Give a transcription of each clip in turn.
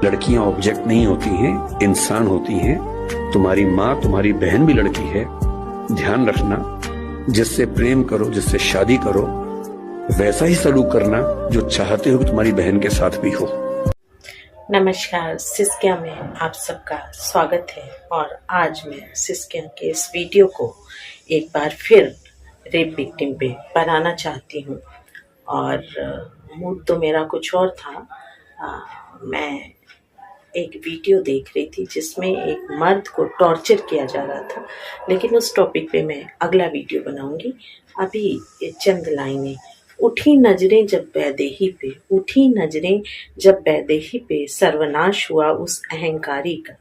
लड़कियां ऑब्जेक्ट नहीं होती हैं, इंसान होती हैं। तुम्हारी माँ, तुम्हारी बहन भी लड़की है। ध्यान रखना, जिससे प्रेम करो, जिससे शादी करो, वैसा ही सलूक करना जो चाहते हो कि तुम्हारी बहन के साथ भी हो। नमस्कार, सिस्किया में आप सबका स्वागत है। और आज मैं सिस्किया के इस वीडियो को एक बार फिर रेप विक्टिम पे बनाना चाहती हूँ। और मूड तो मेरा कुछ और था। मैं एक वीडियो देख रही थी जिसमें एक मर्द को टॉर्चर किया जा रहा था, लेकिन उस टॉपिक पे मैं अगला वीडियो बनाऊंगी। अभी ये चंद लाइनें। उठी नजरें जब बैदेही पे, उठी नजरें जब बैदेही पे, सर्वनाश हुआ उस अहंकारी का।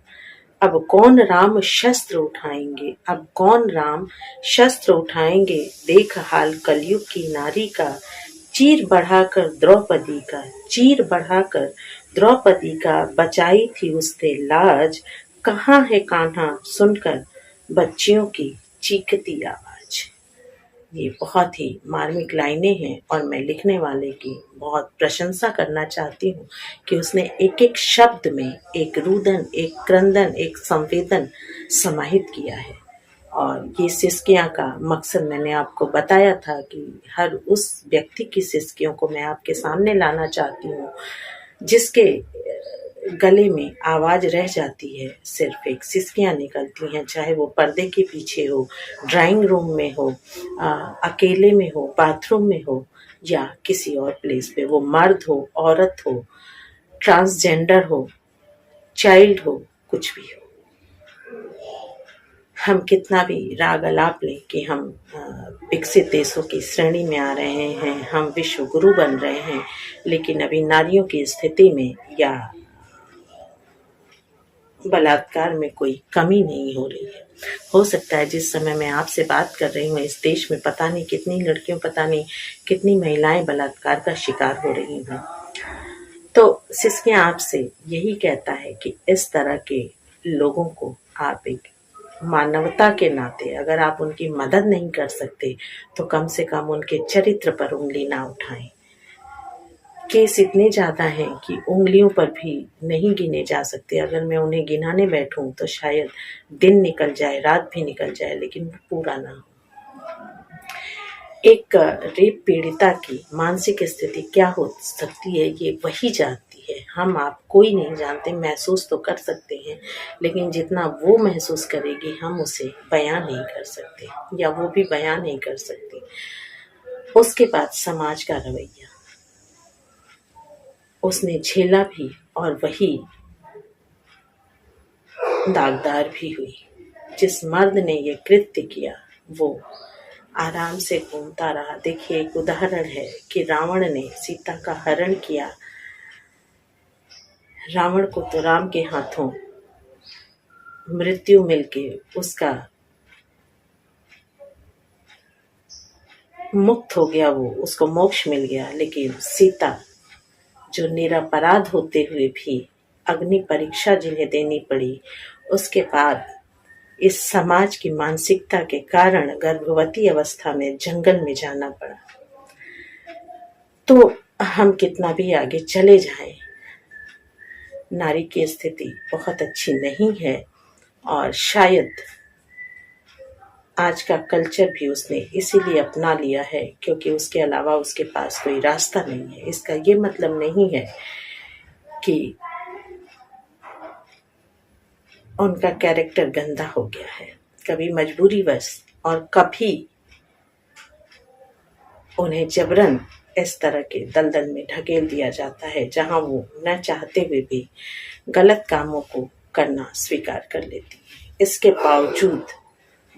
अब कौन राम शस्त्र उठाएंगे, अब कौन राम शस्त्र उठाएंगे, देख हाल कलयुग की नारी का। चीर बढ़ाकर द्रौपदी का, चीर बढ़ाकर द्रौपदी का, बचाई थी उसने लाज। कहाँ है कान्हा सुनकर बच्चियों की चीखती आवाज। ये बहुत ही मार्मिक लाइनें हैं और मैं लिखने वाले की बहुत प्रशंसा करना चाहती हूँ कि उसने एक एक शब्द में एक रुदन, एक क्रंदन, एक संवेदन समाहित किया है। और ये सिस्कियाँ का मकसद मैंने आपको बताया था कि हर उस व्यक्ति की सिस्कियों को मैं आपके सामने लाना चाहती हूँ जिसके गले में आवाज रह जाती है, सिर्फ एक सिस्कियाँ निकलती हैं, चाहे वो पर्दे के पीछे हो, ड्राइंग रूम में हो, अकेले में हो, बाथरूम में हो या किसी और प्लेस पे, वो मर्द हो, औरत हो, ट्रांसजेंडर हो, चाइल्ड हो, कुछ भी हो। हम कितना भी राग अलाप लें कि हम विकसित देशों की श्रेणी में आ रहे हैं, हम विश्व गुरु बन रहे हैं, लेकिन अभी नारियों की स्थिति में या बलात्कार में कोई कमी नहीं हो रही है। हो सकता है जिस समय मैं आपसे बात कर रही हूँ इस देश में पता नहीं कितनी लड़कियों, पता नहीं कितनी महिलाएं बलात्कार का शिकार हो रही हैं। तो सिस्कियाँ आपसे यही कहता है कि इस तरह के लोगों को आप एक मानवता के नाते, अगर आप उनकी मदद नहीं कर सकते तो कम से कम उनके चरित्र पर उंगली ना उठाएं। केस इतने ज़्यादा हैं कि उंगलियों पर भी नहीं गिने जा सकते। अगर मैं उन्हें गिनाने बैठूं तो शायद दिन निकल जाए, रात भी निकल जाए, लेकिन पूरा ना हो। एक रेप पीड़िता की मानसिक स्थिति क्या हो सकती है ये वही जानती है। हम आप कोई नहीं जानते, महसूस तो कर सकते हैं, लेकिन जितना वो महसूस करेगी हम उसे बयां नहीं कर सकते या वो भी बयां नहीं कर सकती। उसके बाद समाज का रवैया उसने झेला भी और वही दागदार भी हुई। जिस मर्द ने ये कृत्य किया वो आराम से घूमता रहा। देखिए, एक उदाहरण है कि रावण ने सीता का हरण किया। रावण को तो राम के हाथों मृत्यु मिलके उसका मुक्त हो गया, वो उसको मोक्ष मिल गया, लेकिन सीता जो निरपराध होते हुए भी अग्नि परीक्षा जिन्हें देनी पड़ी, उसके बाद इस समाज की मानसिकता के कारण गर्भवती अवस्था में जंगल में जाना पड़ा। तो हम कितना भी आगे चले जाएं, नारी की स्थिति बहुत अच्छी नहीं है और शायद आज का कल्चर भी उसने इसीलिए अपना लिया है क्योंकि उसके अलावा उसके पास कोई रास्ता नहीं है। इसका ये मतलब नहीं है कि उनका कैरेक्टर गंदा हो गया है। कभी मजबूरीवश और कभी उन्हें जबरन इस तरह के दलदल में ढकेल दिया जाता है जहां वो न चाहते हुए भी गलत कामों को करना स्वीकार कर लेती है। इसके बावजूद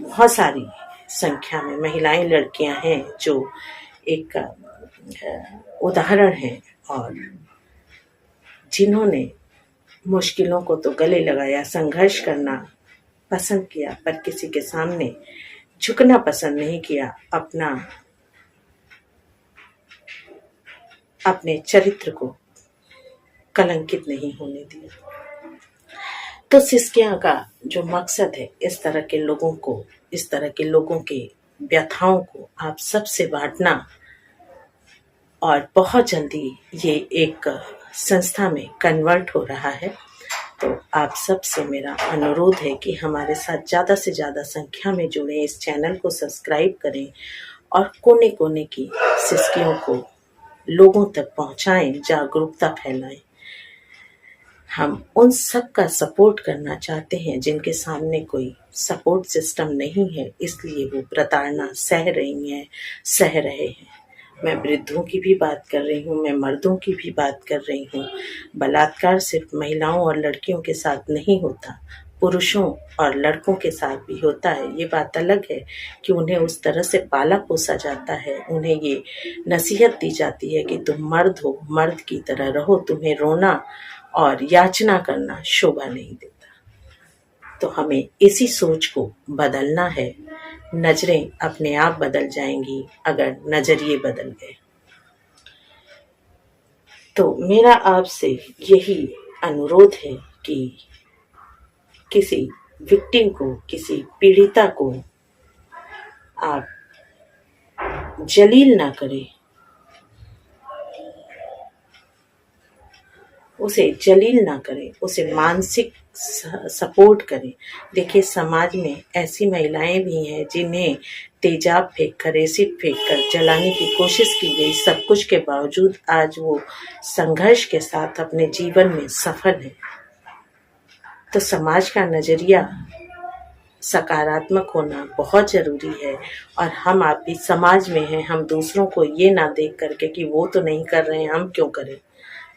बहुत सारी संख्या में महिलाएं, लड़कियां हैं जो एक उदाहरण है और जिन्होंने मुश्किलों को तो गले लगाया, संघर्ष करना पसंद किया, पर किसी के सामने झुकना पसंद नहीं किया, अपने चरित्र को कलंकित नहीं होने दिया। तो सिस्कियाँ का जो मकसद है इस तरह के लोगों के व्यथाओं को आप सबसे बांटना और बहुत जल्दी ये एक संस्था में कन्वर्ट हो रहा है। तो आप सब से मेरा अनुरोध है कि हमारे साथ ज़्यादा से ज़्यादा संख्या में जुड़ें, इस चैनल को सब्सक्राइब करें और कोने कोने की सिस्कियों को लोगों तक पहुंचाएं, जागरूकता फैलाएं। हम उन सब का सपोर्ट करना चाहते हैं जिनके सामने कोई सपोर्ट सिस्टम नहीं है, इसलिए वो प्रताड़ना सह रही हैं, सह रहे हैं। मैं वृद्धों की भी बात कर रही हूँ, मैं मर्दों की भी बात कर रही हूँ। बलात्कार सिर्फ महिलाओं और लड़कियों के साथ नहीं होता, पुरुषों और लड़कों के साथ भी होता है। ये बात अलग है कि उन्हें उस तरह से पाला पोसा जाता है, उन्हें ये नसीहत दी जाती है कि तुम मर्द हो, मर्द की तरह रहो, तुम्हें रोना और याचना करना शोभा नहीं देता। तो हमें इसी सोच को बदलना है। नजरें अपने आप बदल जाएंगी अगर नजरिए बदल गए। तो मेरा आपसे यही अनुरोध है कि किसी विक्टिम को, किसी पीड़िता को आप जलील ना करें, उसे जलील ना करें, उसे मानसिक सपोर्ट करें। देखिए, समाज में ऐसी महिलाएं भी हैं जिन्हें तेजाब फेंक कर, एसिड फेंक कर जलाने की कोशिश की गई। सब कुछ के बावजूद आज वो संघर्ष के साथ अपने जीवन में सफल है। तो समाज का नजरिया सकारात्मक होना बहुत ज़रूरी है। और हम आप भी समाज में हैं, हम दूसरों को ये ना देख करके कि वो तो नहीं कर रहे हैं, हम क्यों करें।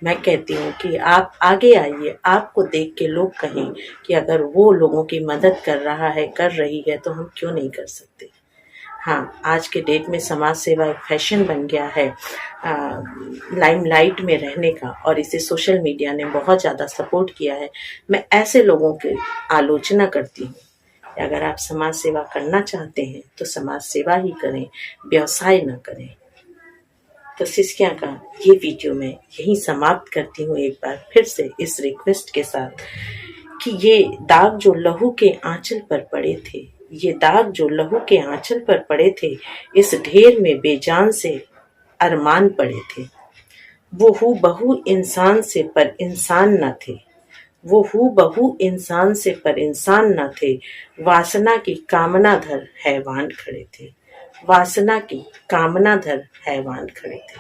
मैं कहती हूँ कि आप आगे आइए, आपको देख के लोग कहें कि अगर वो लोगों की मदद कर रहा है, कर रही है, तो हम क्यों नहीं कर सकते। हाँ, आज के डेट में समाज सेवा एक फैशन बन गया है लाइमलाइट में रहने का, और इसे सोशल मीडिया ने बहुत ज़्यादा सपोर्ट किया है। मैं ऐसे लोगों की आलोचना करती हूँ। अगर आप समाज सेवा करना चाहते हैं तो समाज सेवा ही करें, व्यवसाय न करें। तो सिस्किया का ये वीडियो मैं यहीं समाप्त करती हूँ, एक बार फिर से इस रिक्वेस्ट के साथ कि ये दाग जो लहू के आंचल पर पड़े थे, ये दाग जो लहू के आंचल पर पड़े थे, इस ढेर में बेजान से अरमान पड़े थे। वो हूबहू इंसान से पर इंसान न थे, वो हूबहू इंसान से पर इंसान न थे। वासना की कामना धर हैवान खड़े थे, वासना की कामना धर हैवान खड़े थे।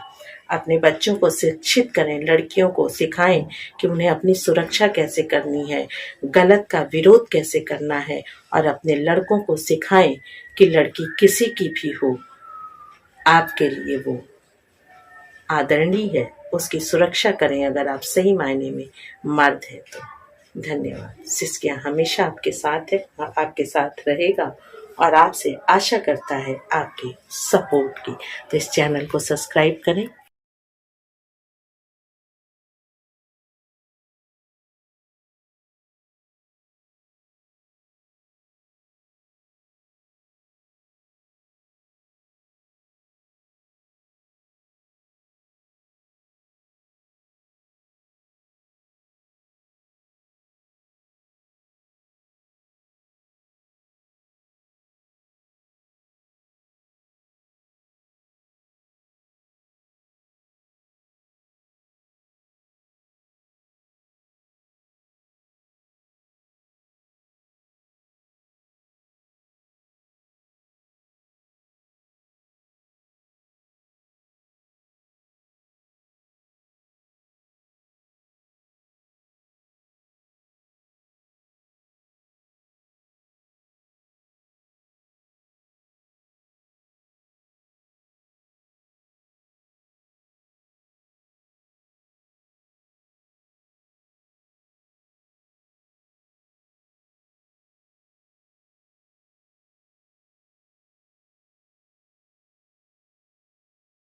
अपने बच्चों को शिक्षित करें, लड़कियों को सिखाएं कि उन्हें अपनी सुरक्षा कैसे करनी है, गलत का विरोध कैसे करना है, और अपने लड़कों को सिखाएं कि लड़की किसी की भी हो, आपके लिए वो आदरणीय है, उसकी सुरक्षा करें अगर आप सही मायने में मर्द हैं तो। धन्यवाद। सिस्किया हमेशा आपके साथ है, आपके साथ रहेगा और आपसे आशा करता है आपकी सपोर्ट की। तो इस चैनल को सब्सक्राइब करें,